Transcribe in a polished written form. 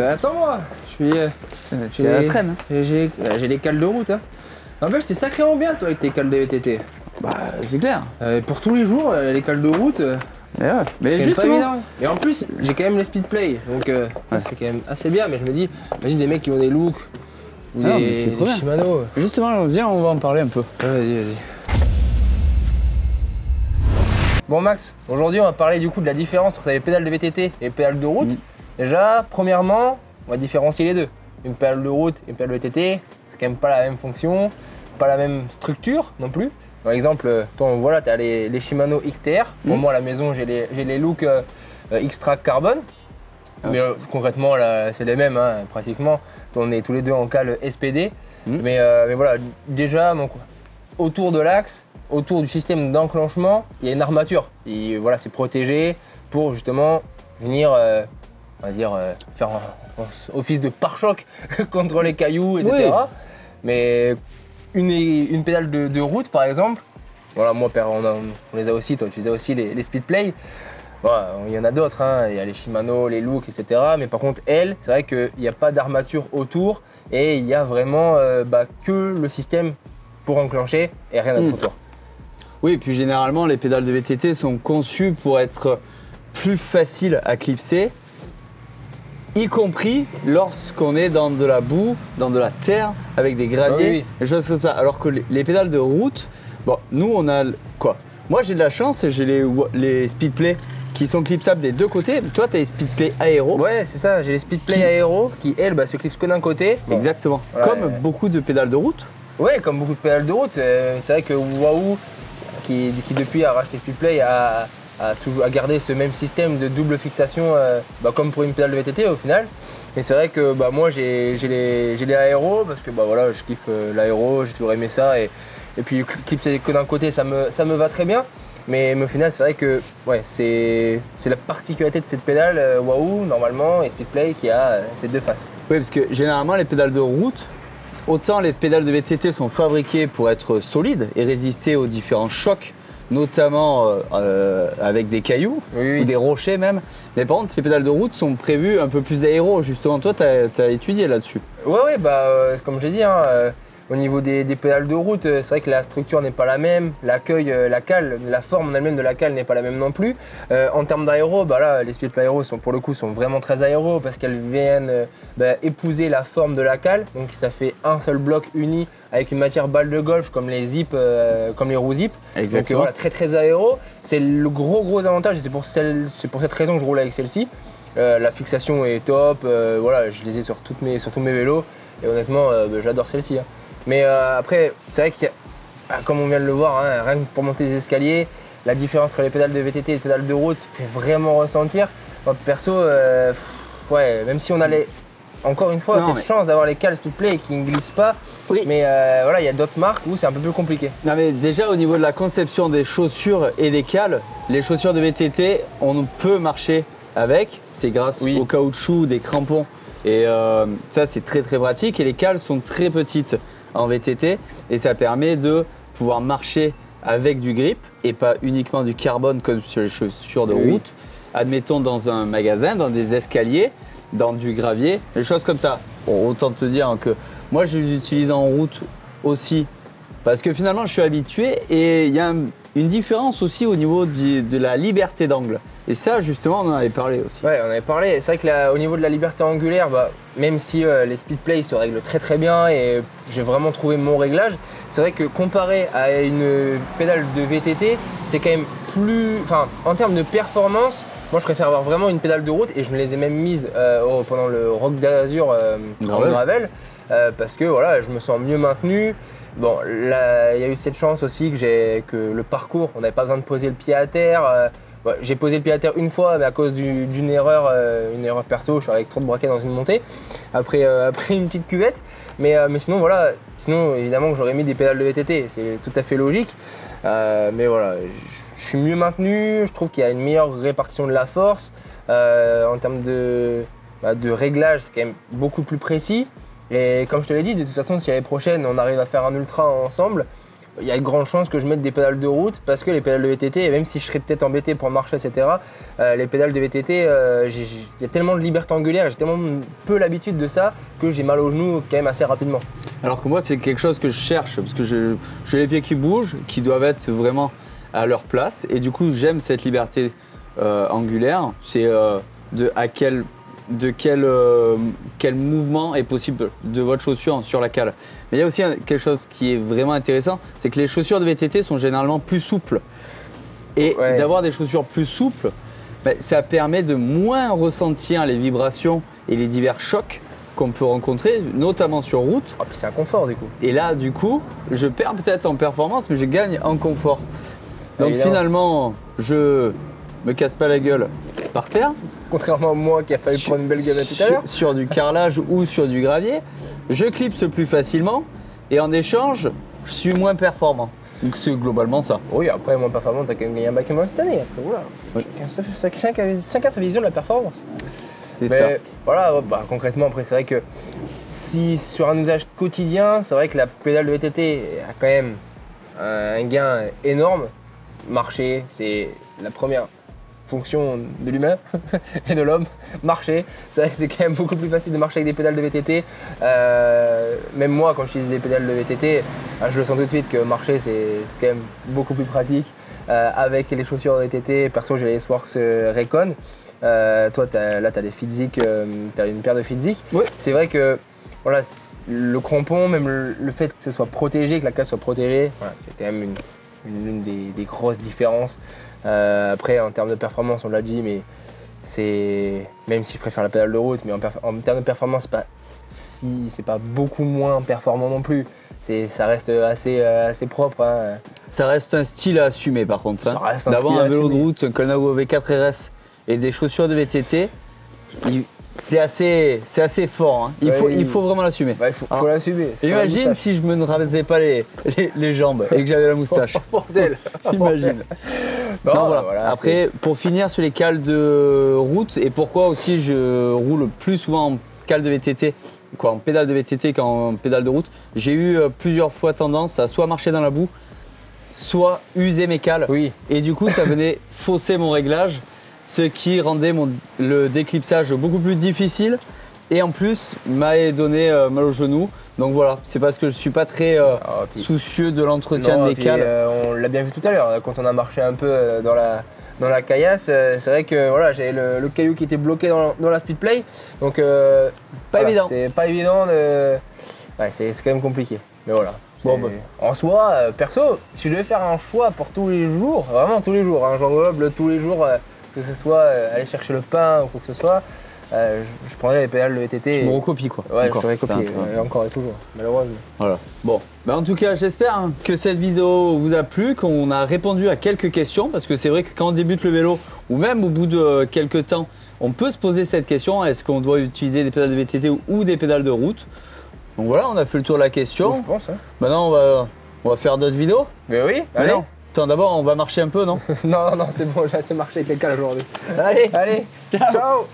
Attends-moi, Tu es à la traîne. J'ai les cales de route. Hein. N'empêche, t'es sacrément bien toi avec tes cales de VTT. Bah, c'est clair. Pour tous les jours, les cales de route, Mais ouais, c'est quand mais même pas justement. évident. Et en plus, j'ai quand même les speed play, donc c'est quand même assez bien. Mais je me dis, imagine des mecs qui ont des looks ou Ah non, mais des, c'est trop des bien. Shimano. Justement, viens, on va en parler un peu. Vas-y, vas-y. Bon Max, aujourd'hui on va parler du coup de la différence entre les pédales de VTT et les pédales de route. Déjà, premièrement, on va différencier les deux. Une pédale de route et une pédale de VTT, c'est quand même pas la même fonction, pas la même structure non plus. Par exemple, toi voilà, tu as les Shimano XTR. Pour moi à la maison j'ai les looks X-Track Carbon. Mais concrètement là, c'est les mêmes hein, pratiquement. On est tous les deux en cale SPD. Mais voilà, déjà autour de l'axe, autour du système d'enclenchement, il y a une armature. Et voilà, c'est protégé pour justement venir, on va dire, faire un office de pare-choc contre les cailloux, etc. Oui. Mais une pédale de route, par exemple, voilà, moi, on les a aussi, toi, tu les as aussi, les Speedplay. Voilà, il y en a d'autres, hein. Il y a les Shimano, les Look, etc. Mais par contre, elle, c'est vrai qu'il n'y a pas d'armature autour et il y a vraiment que le système pour enclencher et rien d'autre autour. Oui, puis généralement, les pédales de VTT sont conçues pour être plus faciles à clipser, y compris lorsqu'on est dans de la boue, dans de la terre, avec des graviers, oui. des choses comme ça. Alors que les pédales de route, bon, nous, on a quoi? Moi, j'ai de la chance, j'ai les Speedplay qui sont clipsables des deux côtés. Toi, tu as les Speedplay aéro. Ouais, c'est ça, j'ai les Speedplay aéro qui, elles, se clipsent que d'un côté. Bon, Exactement. voilà, Comme beaucoup de pédales de route. ouais, comme beaucoup de pédales de route. C'est vrai que Wahoo, qui depuis a racheté Speedplay, a gardé ce même système de double fixation, comme pour une pédale de VTT au final. Et c'est vrai que moi j'ai les aéros parce que voilà, je kiffe l'aéro, j'ai toujours aimé ça. Et puis clipser que d'un côté, ça me va très bien. Mais au final, c'est vrai que c'est la particularité de cette pédale Wahoo normalement et Speedplay qui a ces deux faces. Oui, parce que généralement, les pédales de route, autant les pédales de VTT sont fabriquées pour être solides et résister aux différents chocs, notamment avec des cailloux ou des rochers même. Mais par contre, les pédales de route sont prévues un peu plus aéro. Justement, toi, tu as étudié là-dessus. Ouais, comme je l'ai dit, au niveau des pédales de route, c'est vrai que la structure n'est pas la même, l'accueil, la cale, la forme en elle-même de la cale n'est pas la même non plus. En termes d'aéro, là, les Speedplay aéro pour le coup sont vraiment très aéro parce qu'elles viennent épouser la forme de la cale. Donc ça fait un seul bloc uni avec une matière balle de golf comme les Zip, comme les roues Zip. Exactement. Donc voilà, très très aéro. C'est le gros avantage et c'est pour cette raison que je roule avec celle-ci. La fixation est top, voilà, je les ai sur tous mes vélos et honnêtement j'adore celle-ci. Hein. Mais après, c'est vrai que comme on vient de le voir, rien que pour monter les escaliers, la différence entre les pédales de VTT et les pédales de route fait vraiment ressentir. Moi, perso, même si on a encore une fois cette chance d'avoir les cales Speedplay qui ne glissent pas, mais voilà, il y a d'autres marques où c'est un peu plus compliqué. Non mais déjà au niveau de la conception des chaussures et des cales, les chaussures de VTT, on peut marcher avec, c'est grâce au caoutchouc, des crampons. Et ça c'est très très pratique et les cales sont très petites en VTT et ça permet de pouvoir marcher avec du grip et pas uniquement du carbone comme sur les chaussures de route. Admettons dans un magasin, dans des escaliers, dans du gravier, des choses comme ça. Bon, autant te dire que moi je les utilise en route aussi parce que finalement je suis habitué et il y a une différence aussi au niveau de la liberté d'angle. Et ça, justement, on en avait parlé aussi. Ouais, on avait parlé. C'est vrai que au niveau de la liberté angulaire, même si les Speedplay se règlent très très bien et j'ai vraiment trouvé mon réglage, c'est vrai que comparé à une pédale de VTT, c'est quand même plus... Enfin, en termes de performance, moi je préfère avoir vraiment une pédale de route et je me les ai même mises pendant le Rock d'Azur en gravel parce que voilà, je me sens mieux maintenu. Bon, là, il y a eu cette chance aussi que le parcours, on n'avait pas besoin de poser le pied à terre. J'ai posé le pied à terre une fois, mais à cause d'une erreur perso, je suis avec trop de braquets dans une montée, après une petite cuvette. Mais sinon, voilà, évidemment que j'aurais mis des pédales de VTT, c'est tout à fait logique. Mais voilà, je suis mieux maintenu, je trouve qu'il y a une meilleure répartition de la force. En termes de réglage, c'est quand même beaucoup plus précis. Et comme je te l'ai dit, de toute façon, si l'année prochaine on arrive à faire un ultra ensemble, il y a de grandes chances que je mette des pédales de route parce que les pédales de VTT, même si je serais peut-être embêté pour marcher, etc., les pédales de VTT, il y a tellement de liberté angulaire, j'ai tellement peu l'habitude de ça que j'ai mal aux genoux quand même assez rapidement. Alors que moi, c'est quelque chose que je cherche parce que j'ai les pieds qui bougent, qui doivent être vraiment à leur place. Et du coup, j'aime cette liberté angulaire. C'est quel mouvement est possible de votre chaussure sur la cale. Mais il y a aussi quelque chose qui est vraiment intéressant, c'est que les chaussures de VTT sont généralement plus souples. Et d'avoir des chaussures plus souples, ça permet de moins ressentir les vibrations et les divers chocs qu'on peut rencontrer, notamment sur route. Ah, puis c'est un confort du coup. Et là, du coup, je perds peut-être en performance, mais je gagne en confort. Donc finalement, je me casse pas la gueule par terre. Contrairement à moi qui a failli prendre une belle gamelle tout à l'heure. Sur du carrelage ou sur du gravier, je clipse plus facilement et en échange, je suis moins performant. Donc c'est globalement ça. Oui, après moins performant, t'as quand même gagné un bac et cette année. Après, voilà. Chacun sa vision de la performance. C'est ça. Voilà, concrètement, après, c'est vrai que si sur un usage quotidien, c'est vrai que la pédale de VTT a quand même un gain énorme. Marcher, c'est la première fonction de l'humain et de l'homme. Marcher, c'est vrai que c'est quand même beaucoup plus facile de marcher avec des pédales de VTT. Même moi, quand j'utilise des pédales de VTT, je le sens tout de suite que marcher, c'est quand même beaucoup plus pratique. Avec les chaussures de VTT, perso, j'ai les Sworx Recon. Toi, là, tu as des Fizik, tu as une paire de Fizik. Ouais. C'est vrai que voilà, le crampon, même le fait que ce soit protégé, que la cale soit protégée, voilà, c'est quand même l'une des grosses différences. Après, en termes de performance, on l'a dit, mais c'est même si je préfère la pédale de route, mais en termes de performance, c'est pas beaucoup moins performant non plus. Ça reste assez propre. Hein. Ça reste un style à assumer par contre. Hein. D'avoir un vélo de route, un Colnago V4 RS et des chaussures de VTT, c'est assez fort. Hein. Il faut vraiment l'assumer. Il faut l'assumer. Imagine si je me ne rasais pas les jambes et que j'avais la moustache. Bordel. Imagine. Non, voilà. Après, pour finir sur les cales de route et pourquoi aussi je roule plus souvent en cale de VTT, en pédale de VTT qu'en pédale de route, j'ai eu plusieurs fois tendance à soit marcher dans la boue, soit user mes cales. Oui. Et du coup, ça venait fausser mon réglage, ce qui rendait le déclipsage beaucoup plus difficile et en plus m'a donné mal au genou. Donc voilà, c'est parce que je suis pas très soucieux de l'entretien de mes cales. On l'a bien vu tout à l'heure, quand on a marché un peu dans la caillasse, c'est vrai que voilà, j'avais le caillou qui était bloqué dans la speedplay. Donc évident. C'est pas évident, c'est quand même compliqué. Mais voilà. Bon, en soi, perso, si je devais faire un choix pour tous les jours, vraiment tous les jours, hein, j'englobe tous les jours, que ce soit aller chercher le pain ou quoi que ce soit, je prendrais les pédales de VTT. Tu me recopies quoi. Ouais, je te recopie, encore et toujours, malheureusement. Voilà. Bon, en tout cas, j'espère que cette vidéo vous a plu, qu'on a répondu à quelques questions, parce que c'est vrai que quand on débute le vélo, ou même au bout de quelques temps, on peut se poser cette question, est-ce qu'on doit utiliser des pédales de VTT ou des pédales de route? Donc voilà, on a fait le tour de la question. Je pense. Hein. Maintenant, on va faire d'autres vidéos. Mais oui, allez. Non. Attends, d'abord, on va marcher un peu, non? Non, c'est bon, j'ai assez marché avec les cales aujourd'hui. Allez, ciao.